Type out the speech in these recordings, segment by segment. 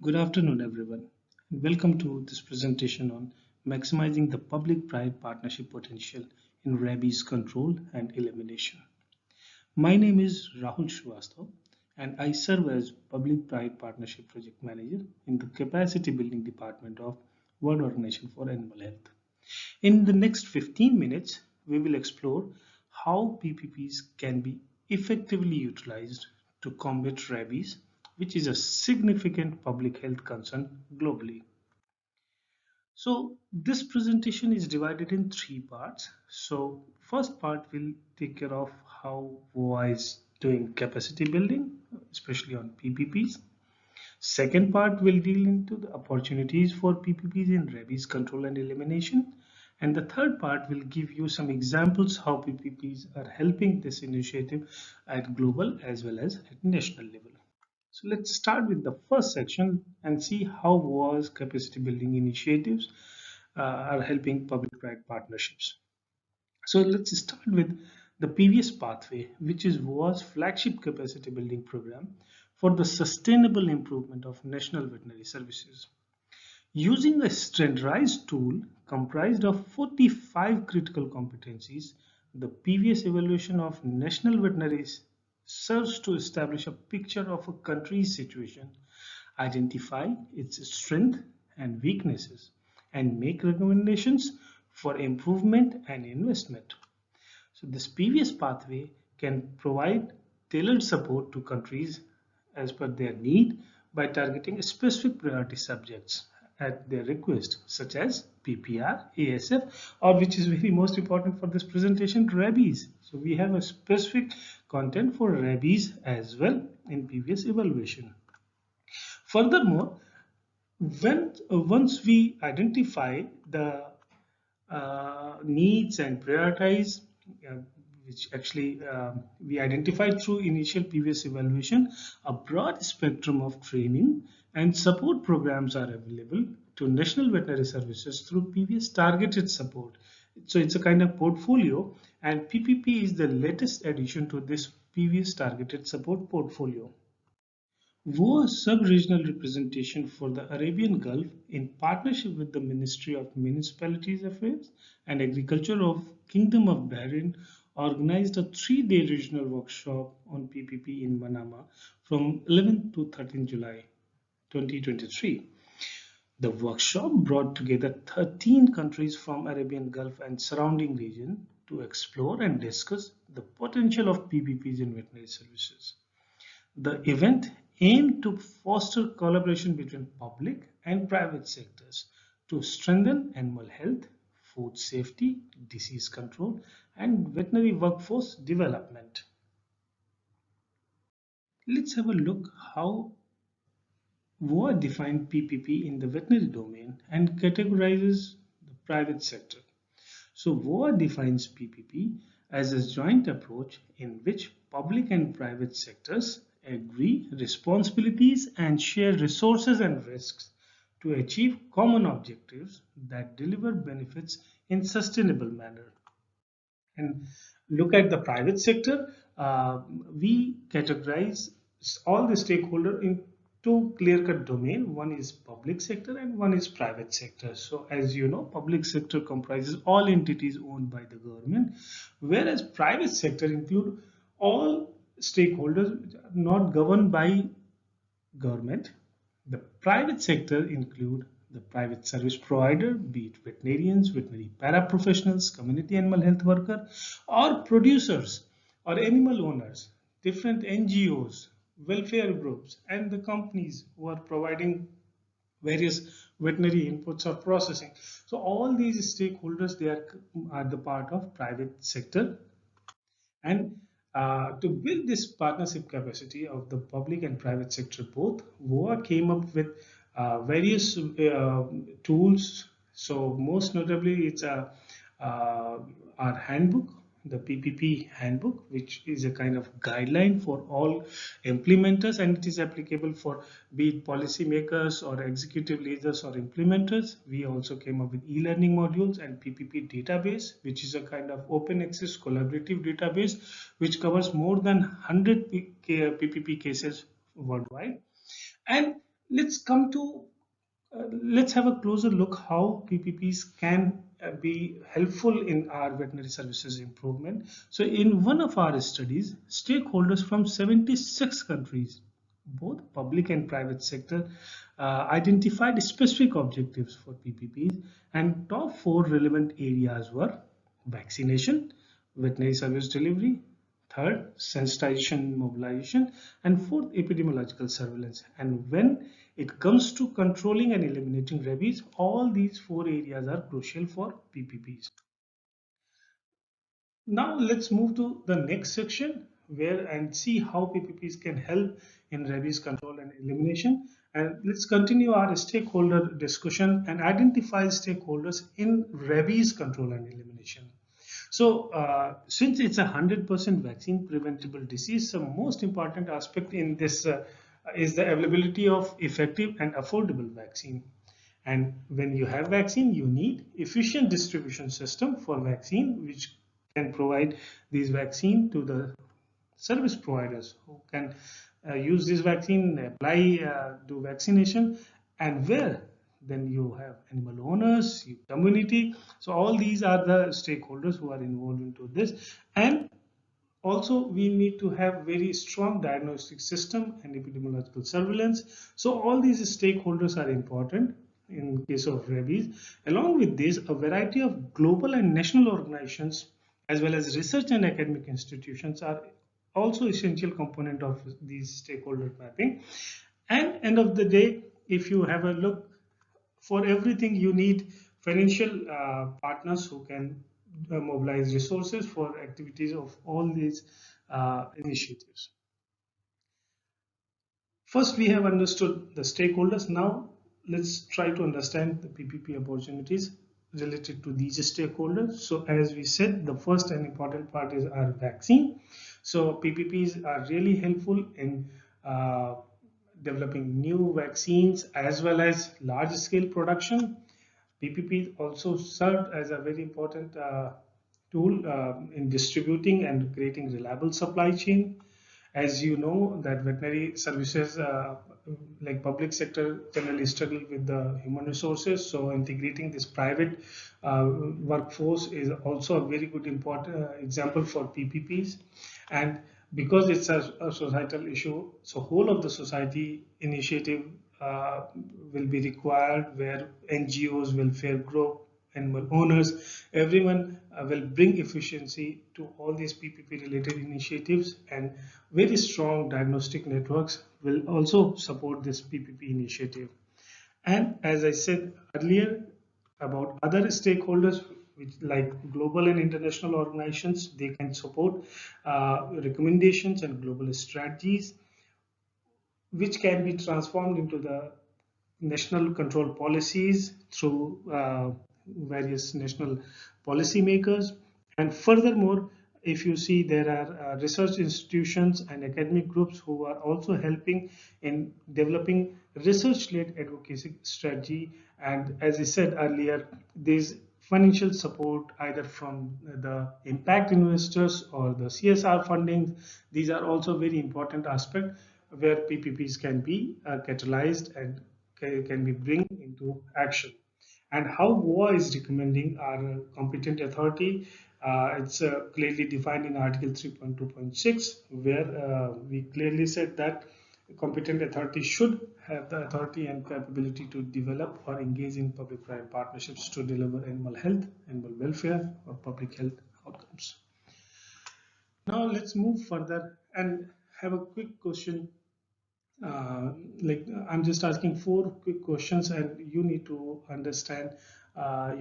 Good afternoon, everyone. Welcome to this presentation on maximizing the public-private partnership potential in rabies control and elimination. My name is Rahul Srivastav, and I serve as Public-Private Partnership Project Manager in the Capacity Building Department of World Organization for Animal Health. In the next 15 minutes, we will explore how PPPs can be effectively utilized to combat rabies, which is a significant public health concern globally. So this presentation is divided in three parts. So first part will take care of how WOA is doing capacity building, especially on PPPs. Second part will deal into the opportunities for PPPs in rabies control and elimination. And the third part will give you some examples how PPPs are helping this initiative at global as well as at national level. So let's start with the first section and see how WAR's capacity building initiatives are helping public-private partnerships. So let's start with the previous pathway, which is WAR's flagship capacity building program for the sustainable improvement of national veterinary services. Using a standardized tool comprised of 45 critical competencies, the previous evaluation of national veterinaries serves to establish a picture of a country's situation, identify its strength and weaknesses, and make recommendations for improvement and investment. So this previous pathway can provide tailored support to countries as per their need by targeting specific priority subjects at their request, such as PPR, ASF, or which is very most important for this presentation, rabies. So we have a specific content for rabies as well in previous evaluation. Furthermore, once we identify the needs and prioritize, uh, which actually we identified through initial previous evaluation, a broad spectrum of training and support programs are available to national veterinary services through previous targeted support. So it's a kind of portfolio, and PPP is the latest addition to this previous targeted support portfolio. WOA sub-regional representation for the Arabian Gulf, in partnership with the Ministry of Municipalities Affairs and Agriculture of Kingdom of Bahrain, organized a three-day regional workshop on PPP in Manama from 11 to 13 July 2023. The workshop brought together 13 countries from Arabian Gulf and surrounding region to explore and discuss the potential of PPPs in veterinary services. The event aimed to foster collaboration between public and private sectors to strengthen animal health, food safety, disease control, and veterinary workforce development. Let's have a look how WOA defined PPP in the veterinary domain and categorizes the private sector. So WOA defines PPP as a joint approach in which public and private sectors agree responsibilities and share resources and risks to achieve common objectives that deliver benefits in sustainable manner. And look at the private sector, we categorize all the stakeholder in two clear-cut domain. One is public sector and one is private sector. So as you know, public sector comprises all entities owned by the government, whereas private sector include all stakeholders not governed by government. The private sector include the private service provider, be it veterinarians, veterinary paraprofessionals, community animal health worker, or producers or animal owners, different NGOs, welfare groups, and the companies who are providing various veterinary inputs or processing. So all these stakeholders, are the part of private sector. And to build this partnership capacity of the public and private sector both, WOA came up with various tools. So most notably, it's our handbook, the PPP handbook, which is a kind of guideline for all implementers, and it is applicable for be it policymakers or executive leaders or implementers. We also came up with e-learning modules and PPP database, which is a kind of open access collaborative database which covers more than 100 PPP cases worldwide. And Let's come to let's have a closer look how PPPs can be helpful in our veterinary services improvement. So, in one of our studies, stakeholders from 76 countries, both public and private sector, identified specific objectives for PPPs, and top four relevant areas were vaccination, veterinary service delivery, third, sensitization mobilization, and fourth, epidemiological surveillance. And when it comes to controlling and eliminating rabies, all these four areas are crucial for PPPs. Now let's move to the next section where and see how PPPs can help in rabies control and elimination. And let's continue our stakeholder discussion and identify stakeholders in rabies control and elimination. So, since it's 100% vaccine preventable disease, the most important aspect in this is the availability of effective and affordable vaccine. And when you have vaccine, you need efficient distribution system for vaccine, which can provide these vaccine to the service providers who can use this vaccine, apply, do vaccination, and where then you have animal owners, community. So all these are the stakeholders who are involved into this. And also, we need to have very strong diagnostic system and epidemiological surveillance. So all these stakeholders are important in case of rabies. Along with this, a variety of global and national organizations as well as research and academic institutions are also essential component of these stakeholder mapping. And end of the day, if you have a look, for everything you need financial partners who can mobilize resources for activities of all these initiatives. First, we have understood the stakeholders. Now, let's try to understand the PPP opportunities related to these stakeholders. So, as we said, the first and important part is our vaccine. So, PPPs are really helpful in developing new vaccines as well as large scale production. PPP also served as a very important tool in distributing and creating reliable supply chain. As you know, that veterinary services like public sector generally struggle with the human resources, so integrating this private workforce is also a very good important example for PPPs. And because it's a societal issue, so whole of the society initiative uh, will be required, where NGOs, welfare group, animal owners, everyone will bring efficiency to all these PPP related initiatives, and very strong diagnostic networks will also support this PPP initiative. And as I said earlier about other stakeholders, which like global and international organizations, they can support recommendations and global strategies which can be transformed into the national control policies through various national policymakers. And furthermore, if you see, there are research institutions and academic groups who are also helping in developing research-led advocacy strategy. And as I said earlier, these financial support either from the impact investors or the CSR funding, these are also very important aspect where PPPs can be catalyzed and can be bring into action. And how GOA is recommending our competent authority, it's clearly defined in Article 3.2.6, where we clearly said that competent authority should have the authority and capability to develop or engage in public-private partnerships to deliver animal health, animal welfare, or public health outcomes. Now let's move further and have a quick question. I'm just asking four quick questions, and you need to understand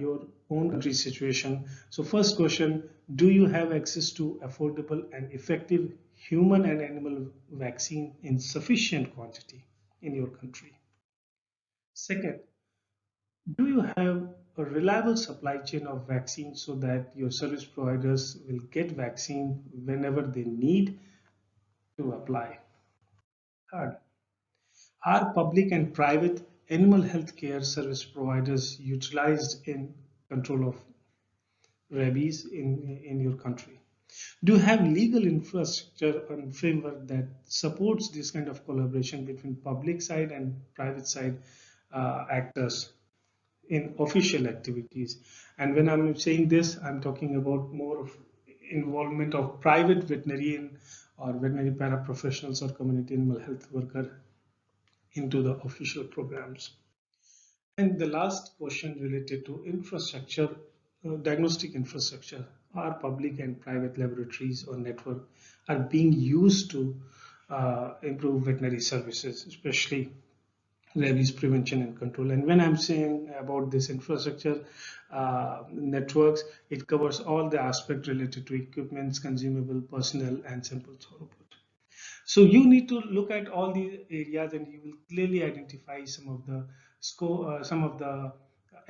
your own country situation. So first question, do you have access to affordable and effective human and animal vaccine in sufficient quantity in your country? Second, do you have a reliable supply chain of vaccines so that your service providers will get vaccine whenever they need to apply? Third, are public and private animal health care service providers utilized in control of rabies in your country? Do you have legal infrastructure and framework that supports this kind of collaboration between public side and private side actors in official activities? And when I'm saying this, I'm talking about more of involvement of private veterinarian or veterinary paraprofessionals or community animal health worker into the official programs. And the last question related to infrastructure, diagnostic infrastructure. Are public and private laboratories or network are being used to improve veterinary services, especially rabies prevention and control? And when I'm saying about this infrastructure networks, it covers all the aspects related to equipments, consumable, personnel, and sample throughput. So you need to look at all these areas and you will clearly identify some of the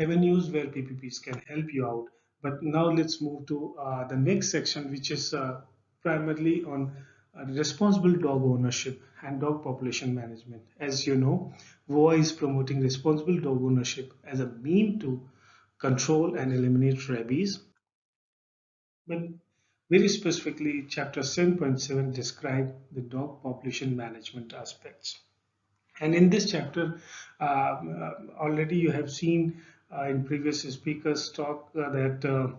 avenues where PPPs can help you out. But now let's move to the next section, which is primarily on responsible dog ownership and dog population management. As you know, WOA is promoting responsible dog ownership as a mean to control and eliminate rabies. But very specifically, Chapter 7.7 describe the dog population management aspects. And in this chapter, already you have seen in previous speakers talk that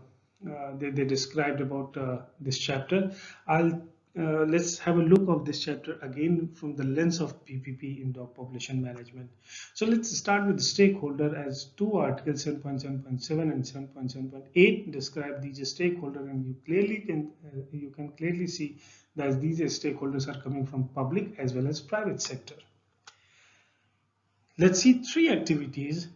they described about this chapter. I'll Let's have a look of this chapter again from the lens of PPP in dog population management. So let's start with the stakeholder, as two articles 7.7.7 and 7.7.8 describe these stakeholders, and you can clearly see that these stakeholders are coming from public as well as private sector. Let's see three activities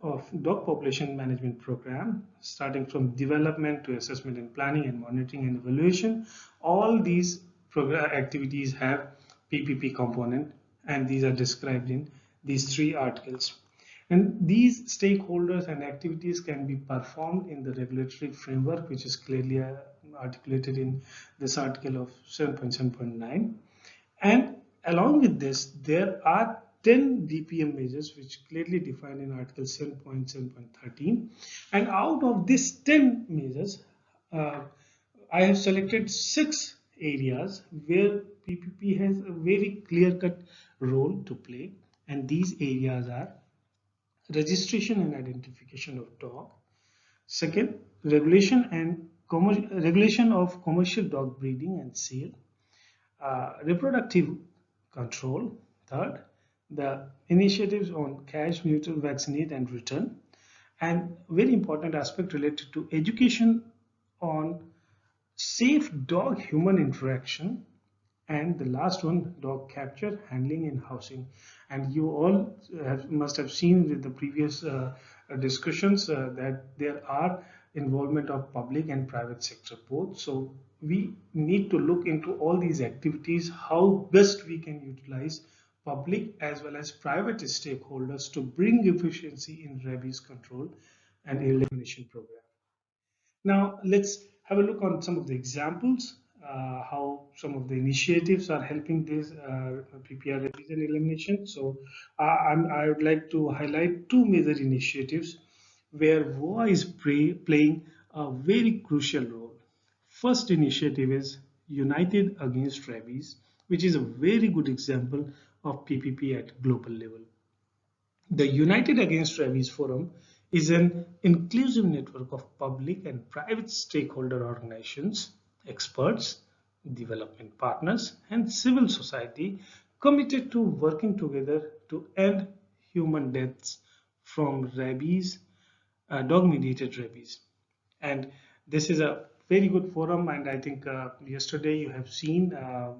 of dog population management program, starting from development to assessment and planning and monitoring and evaluation. All these activities have PPP component, and these are described in these three articles. And these stakeholders and activities can be performed in the regulatory framework, which is clearly articulated in this article of 7.7.9. And along with this, there are 10 DPM measures which clearly defined in Article 7.7.13. And out of these 10 measures, I have selected 6 areas where PPP has a very clear-cut role to play. And these areas are registration and identification of dog. Second, regulation of commercial dog breeding and sale. Reproductive control. Third, the initiatives on catch, neuter, vaccinate, and return. And very important aspect related to education on safe dog-human interaction. And the last one, dog capture, handling, and housing. And you all must have seen with the previous discussions that there are involvement of public and private sector both. So we need to look into all these activities, how best we can utilize public as well as private stakeholders to bring efficiency in rabies control and elimination program. Now, let's have a look on some of the examples, how some of the initiatives are helping this PPR revision elimination. So, I would like to highlight two major initiatives where WOA is playing a very crucial role. First initiative is United Against Rabies, which is a very good example of PPP at global level. The United Against Rabies Forum is an inclusive network of public and private stakeholder organizations, experts, development partners, and civil society committed to working together to end human deaths from rabies, dog-mediated rabies. And this is a very good forum, and I think yesterday you have seen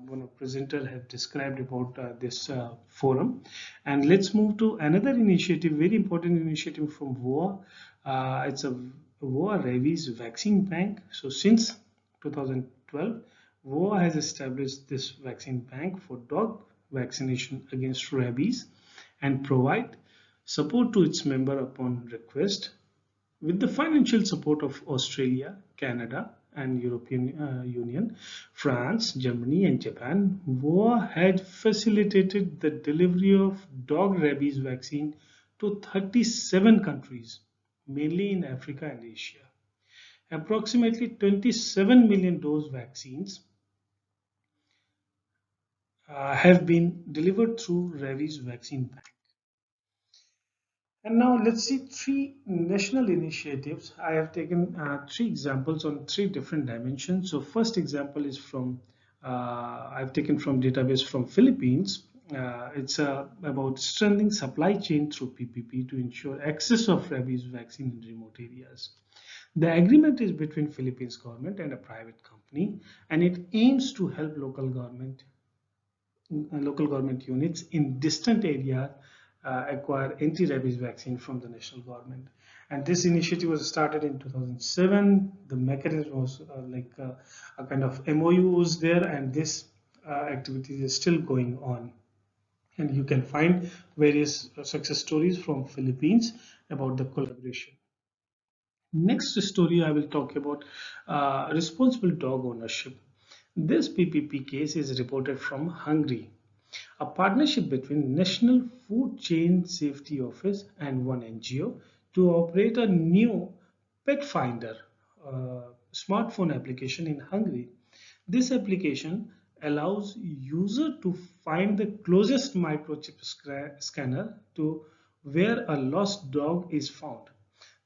one of presenter have described about this forum. And let's move to another initiative, very important initiative from WOA. It's a WOA rabies vaccine bank. So since 2012, WOA has established this vaccine bank for dog vaccination against rabies and provide support to its member upon request. With the financial support of Australia, Canada, and European Union, France, Germany, and Japan, WOA had facilitated the delivery of dog rabies vaccine to 37 countries, mainly in Africa and Asia. Approximately 27 million dose vaccines have been delivered through rabies vaccine bank. And now let's see three national initiatives. I have taken three examples on three different dimensions. So first example is from I've taken from database from Philippines. It's about strengthening supply chain through PPP to ensure access of rabies vaccine in remote areas. The agreement is between Philippines government and a private company, and it aims to help local government units in distant areas acquire anti-rabies vaccine from the national government. And this initiative was started in 2007. The mechanism was a kind of MOU was there, and this activity is still going on. And you can find various success stories from Philippines about the collaboration. Next story I will talk about responsible dog ownership. This PPP case is reported from Hungary, a partnership between National Food Chain Safety Office and one NGO to operate a new pet finder smartphone application in Hungary. This application allows user to find the closest microchip scanner to where a lost dog is found.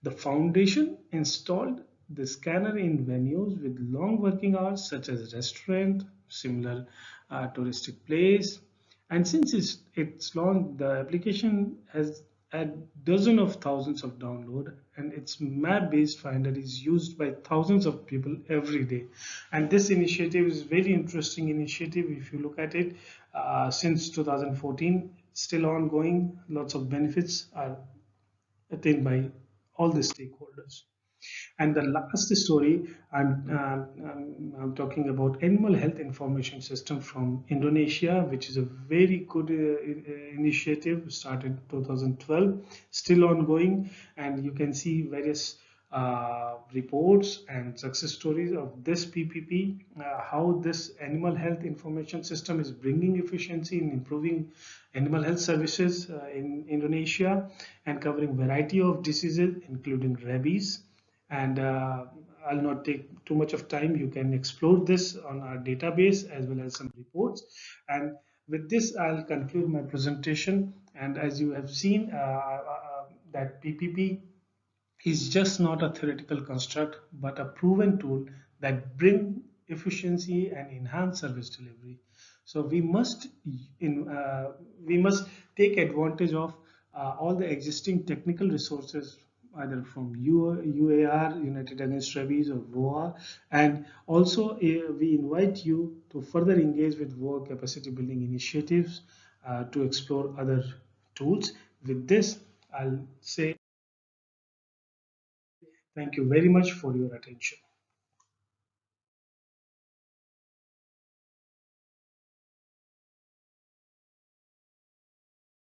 The foundation installed the scanner in venues with long working hours such as restaurant, similar touristic place. And since it's launched, the application has had dozens of thousands of download, and its map-based finder is used by thousands of people every day. And this initiative is very interesting initiative. If you look at it, since 2014, still ongoing. Lots of benefits are attained by all the stakeholders. And the last story, I'm talking about animal health information system from Indonesia, which is a very good initiative started 2012, still ongoing, and you can see various reports and success stories of this PPP, how this animal health information system is bringing efficiency in improving animal health services in Indonesia and covering variety of diseases including rabies. And I'll not take too much of time. You can explore this on our database as well as some reports. And with this, I'll conclude my presentation. And as you have seen, that PPP is just not a theoretical construct, but a proven tool that bring efficiency and enhance service delivery. So we must take advantage of all the existing technical resources either from UAR, United Against Rabies, or VOA. And also we invite you to further engage with VOA capacity building initiatives to explore other tools. With this, I'll say thank you very much for your attention.